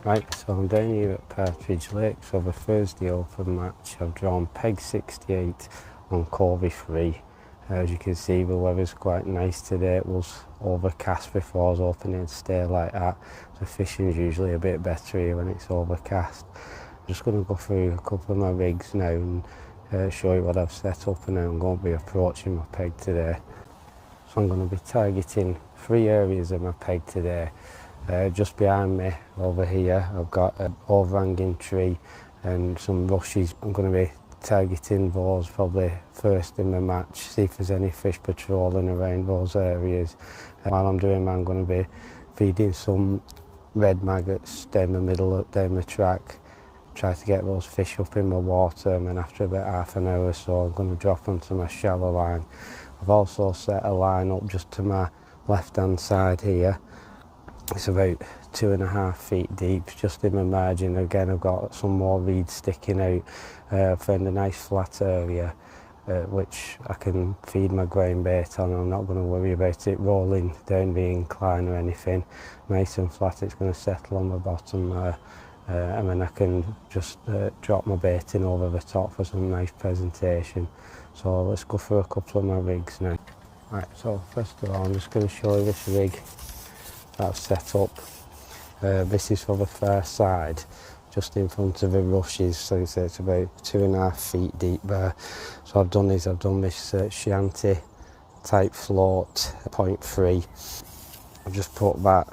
Right, so I'm down here at Partridge Lakes for the Thursday Open match. I've drawn peg 68 on Corby 3. As you can see, the weather's quite nice today. It was overcast before I was opening to stay like that. So fishing's usually a bit better here when it's overcast. I'm just going to go through a couple of my rigs now and show you what I've set up, and then I'm going to be approaching my peg today. So I'm going to be targeting 3 areas of my peg today. Just behind me over here I've got an overhanging tree and some rushes. I'm going to be targeting those probably first in the match, see if there's any fish patrolling around those areas. While I'm doing that, I'm going to be feeding some red maggots down the middle, down the track, try to get those fish up in the water, and then after about half an hour or so I'm going to drop them to my shallow line. I've also set a line up just to my left hand side here. It's about 2.5 feet deep, just in the margin. Again, I've got some more reeds sticking out. Found a nice flat area which I can feed my ground bait on. I'm not going to worry about it rolling down the incline or anything. Nice and flat, it's going to settle on the bottom there. And then I can just drop my bait in over the top for some nice presentation. So let's go through a couple of my rigs now. Right, so first of all I'm just going to show you this rig that I've set up. This is for the far side, just in front of the rushes, so it's about 2.5 feet deep there. So I've done this shanty type float, 0.3. I've just put that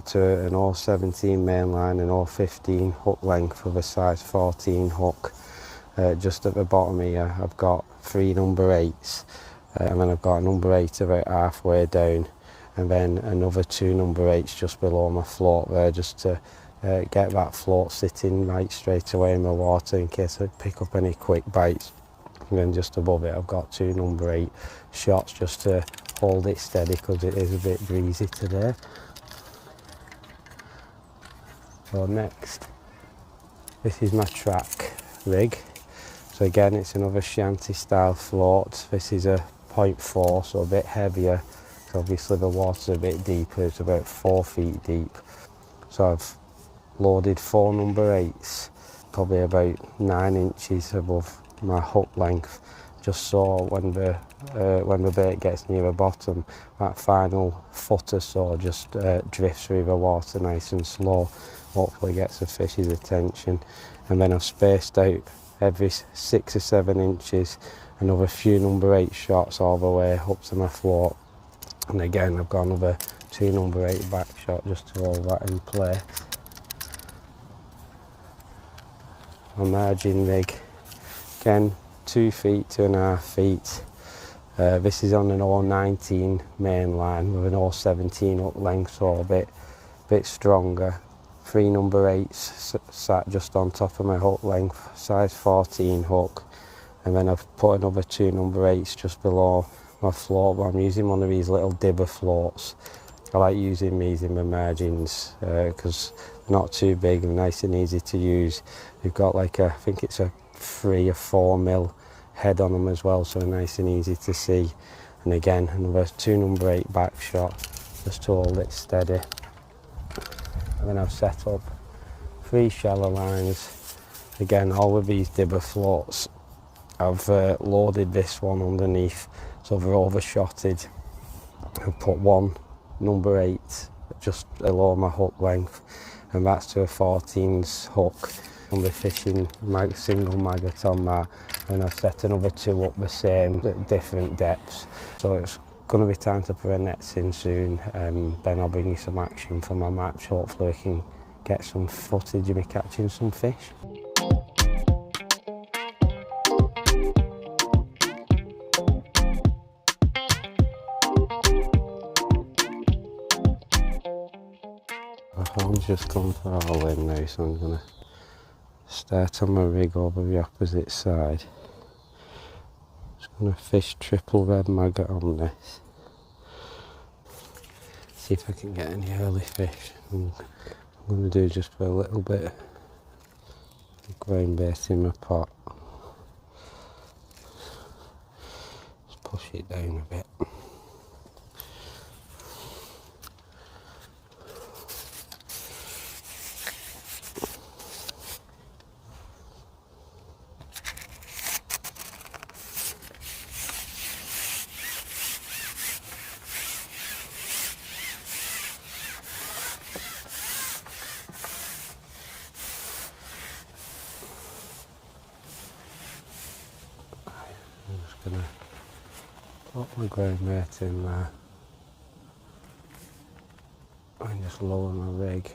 to an 0.17 main line and 0.15 hook length with a size 14 hook. Just at the bottom here I've got 3 number 8s, and then I've got a number 8 about halfway down, and then another 2 number 8s just below my float there, just to get that float sitting right straight away in the water in case I pick up any quick bites. And then just above it I've got 2 number 8 shots just to hold it steady because it is a bit breezy today. So next, this is my track rig. So again, it's another shanty style float. This is a 0.4, so a bit heavier. So obviously the water's a bit deeper, it's about 4 feet deep. So I've loaded 4 number 8s, probably about 9 inches above my hook length, just so when the bait gets near the bottom, that final foot or so just drifts through the water nice and slow. Hopefully gets the fish's attention. And then I've spaced out every 6 or 7 inches another few number 8 shots all the way up to my float. And again I've got another 2 number 8 back shot just to hold that in place. My margin rig, again 2 feet, 2.5 feet. This is on an 0.19 main line with an 0.17 hook length, so a bit stronger. 3 number 8s sat just on top of my hook length, size 14 hook, and then I've put another 2 number 8s just below my float. But I'm using one of these little dibber floats. I like using these in my margins because they're not too big and nice and easy to use. They've got like I think it's a 3 or 4 mil head on them as well, so nice and easy to see. And again another 2 number 8 back shot just to hold it steady. And then I've set up 3 shallow lines, again all with these dibber floats. I've loaded this one underneath, so they're overshotted. I've put 1 number 8 just below my hook length, and that's to a 14's hook. I'm fishing single maggot on that, and I've set another 2 up the same at different depths. So it's going to be time to put the nets in soon, then I'll bring you some action for my match. Hopefully I can get some footage of me catching some fish. My phone's just gone for all in now, so I'm going to start on my rig over the opposite side. Just going to fish triple red maggot on this. See if I can get any early fish. And I'm going to do just for a little bit of ground bait in my pot. Just push it down a bit. gonna put my ground bait in there and just lower my rig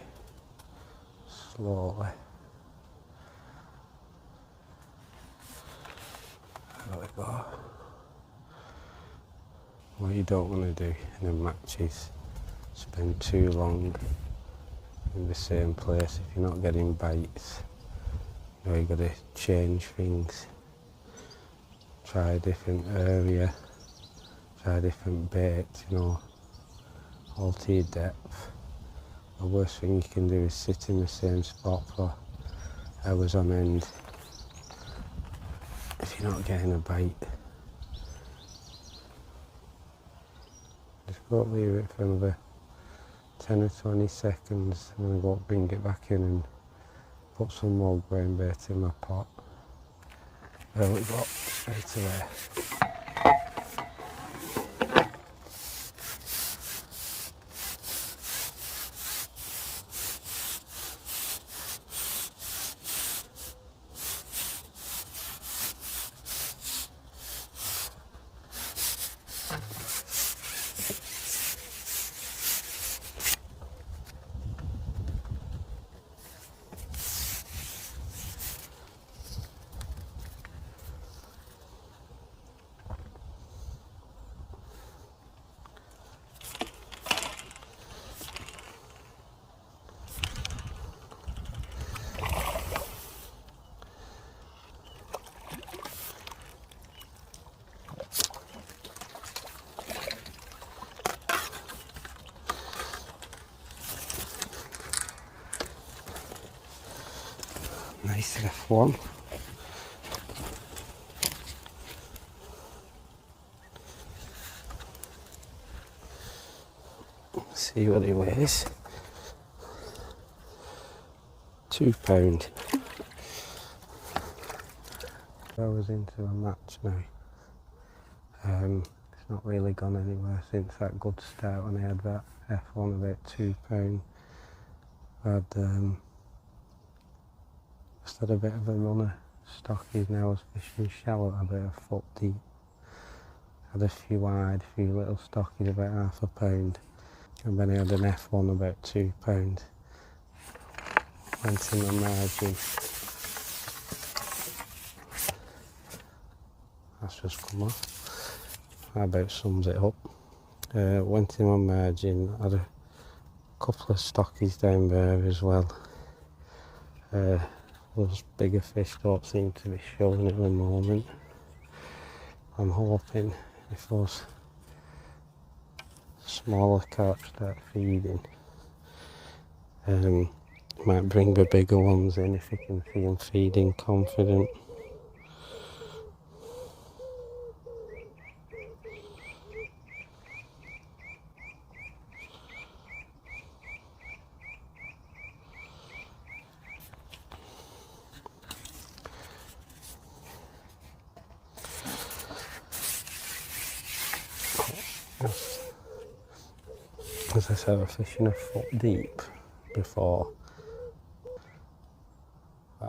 slowly. There we go. What you don't want to do in a match is spend too long in the same place if you're not getting bites. You know, you've got to change things, try a different area, try different baits, you know, alter your depth. The worst thing you can do is sit in the same spot for hours on end if you're not getting a bite. Just go leave it for another 10 or 20 seconds and then I go bring it back in and put some more ground bait in my pot. There we go, straight away. Nice enough one. See what he weighs. £2. I was into a match now. It's not really gone anywhere since that good start when I had that F1 about £2. I had just had a bit of a run of stockies now. I was fishing shallow about a foot deep. Had a few wide, a few little stockies about £0.5. And then I had an F1 about £2. Went in my margin. That's just come off. That about sums it up. Went in my margin, had a couple of stockies down there as well. Those bigger fish don't seem to be showing at the moment. I'm hoping if those smaller carp start feeding, might bring the bigger ones in if you can see them feeding confident. As I said, I was fishing a foot deep before.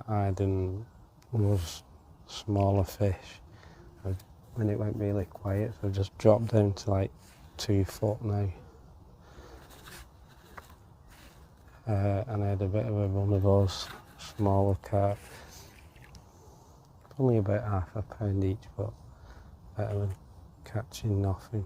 I had those smaller fish. When it went really quiet, so I just dropped down to like 2 foot now. And I had a bit of a run of those smaller carp. Only about £0.5 each, but better than catching nothing.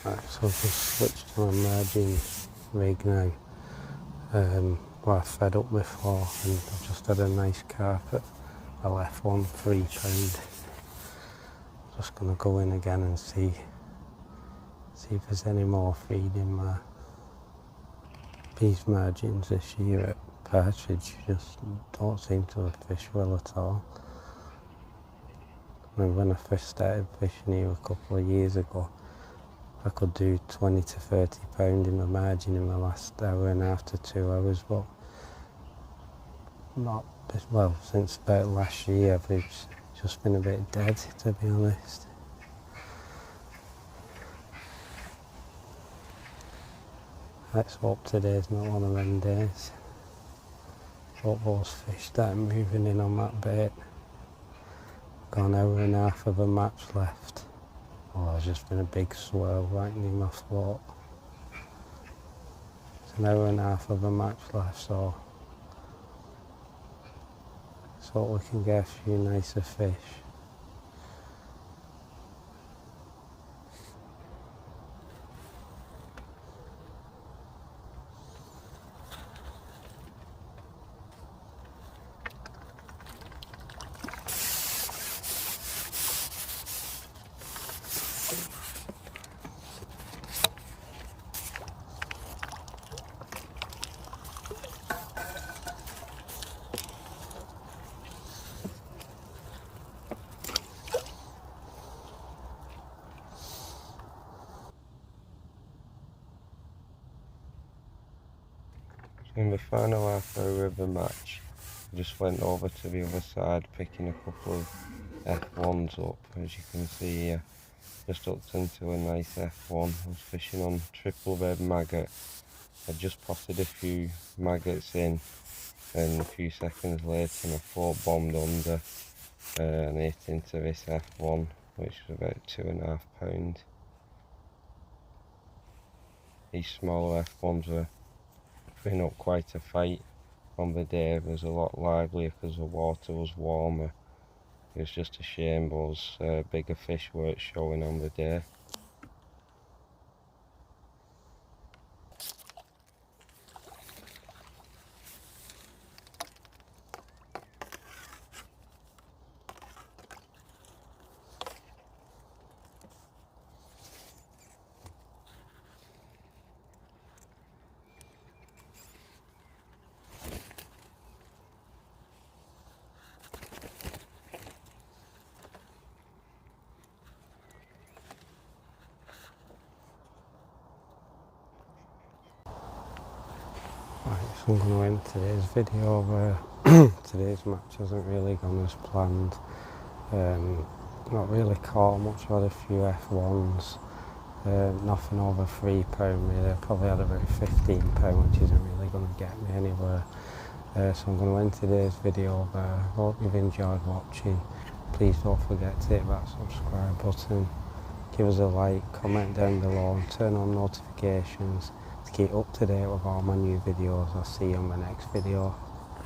Right, so I've just switched to my merging rig now. Well, I fed up before and I've just had a nice carpet. I left one £3. Just going to go in again and see if there's any more feed in my these margins this year at Partridge. Just don't seem to have fished well at all. I mean, when I first started fishing here a couple of years ago, I could do 20 to 30 pound in my margin in the last hour and a half to 2 hours, but not, well, since about last year it's just been a bit dead, to be honest. Let's hope today's not one of them days. Hope those fish start moving in on that bait. Got an hour and a half of a match left. Oh, there's just been a big swirl right near my float. It's an hour and a half of a match left, so we can get a few nicer fish. In the final half hour of the match, I just went over to the other side picking a couple of F1s up. As you can see here, just hooked into a nice F1. I was fishing on triple red maggot. I just potted a few maggots in, and a few seconds later my float bombed under and hit into this F1, which was about 2.5 pounds. These smaller F1s were putting up quite a fight on the day. It was a lot livelier because the water was warmer. It was just a shame those bigger fish weren't showing on the day. Right, so I'm going to end today's video where today's match hasn't really gone as planned. Not really caught much. I had a few F1s, nothing over £3 really. I probably had about £15, which isn't really going to get me anywhere. So I'm going to end today's video there. Hope you've enjoyed watching. Please don't forget to hit that subscribe button, give us a like, comment down below and turn on notifications to keep up to date with all my new videos. I'll see you on the next video.